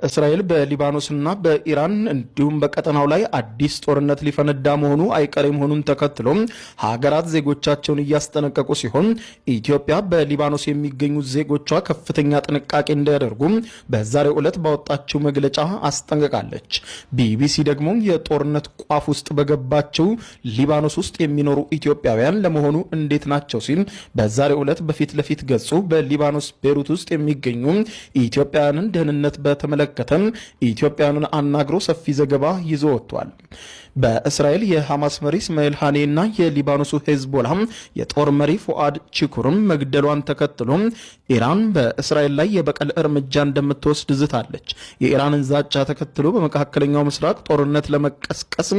እስራኤል በሊባኖስና በኢራን እንዲሁም በቀጠናው ላይ አዲስ ጦርነት ሊፈነዳ መሆኑ አይቀሬ መሆኑን ተከትሎ ሀገራት ዜጎቻቸውን እያስጠነቀቁ ሲሆን ኢትዮጵያ በሊባኖስ የሚገኙ ዜጎቿ ከፍተኛ ጥንቃቄ እንዲያደርጉ በዛሬው ዕለት ባወጣችው መግለጫ አስጠንቅቃለች። ቢቢሲ ደግሞ የጦርነት ቋፍ ውስጥ በገባቸው ሊባኖስ ውስጥ የሚኖሩ ኢትዮጵያውያን ለመሆኑ እንዴት ናቸው ሲል በዛሬው ዕለት በፊት ለፊት ገጹ በሊባኖስ ቤሩት ውስጥ የሚገኙ ኢትዮጵያውያንን ደህንነት በተመለከተ ኢትዮጵያውያንን አናግሮ ሰፊ ዘገባ ይዞ ወጥቷል። በእስራኤል የሐማስ መሪ እስማኤል ሃኒና የሊባኖሱ ሄዝቦላ የጦር መሪ ፉአድ ቺኩርም መግደሏን ተከትሎ ኢራን በእስራኤል ላይ የበቀል እርምጃ እንደምትወስድ ዝታለች። የኢራንን ዛቻ ተከትሎ በመካከለኛው ምስራቅ ጦርነት ለመቀስቀስ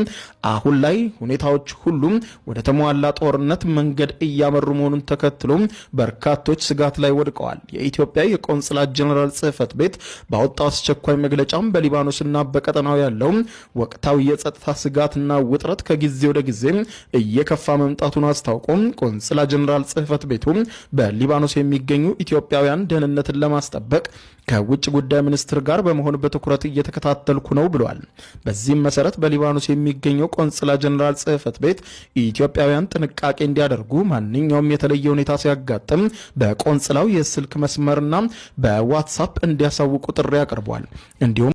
አሁን ላይ ሁኔታዎች ሁሉ ወደ ተሟላ ጦርነት መንገድ እያመሩ መሆኑን ተከትሎ በርካቶች ስጋት ላይ ወድቀዋል። የኢትዮጵያ የቆንስላ ጀነራል ጽሕፈት ቤት ባወጣው አስቸኳይ መግለጫም በሊባኖስና በቀጠናው ያለው ወቅታዊ የጸጥታ ስጋትና ውጥረት ከጊዜ ወደ ጊዜ እየከፋ መምጣቱን አስታውቆ ቆንስላ ጀነራል ጽሕፈት ቤቱ በሊባኖስ የሚገኙ ኢትዮጵያውያን ደህንነትን ለማስጠበቅ ከውጭ ጉዳይ ሚኒስትር ጋር በመሆን በትኩረት እየተከታተልኩ ነው ብሏል። በዚህም መሰረት በሊባኖስ የሚገኘው ቆንስላ ጀነራል ጽሕፈት ቤት ኢትዮጵያውያን ጥንቃቄ እንዲያደርጉ ማንኛውም የተለየ ሁኔታ ሲያጋጥም በቆንስላው የስልክ መስመርና በዋትሳፕ እንዲያሳውቁ ጥሪ አቅርቧል። እንዲሁም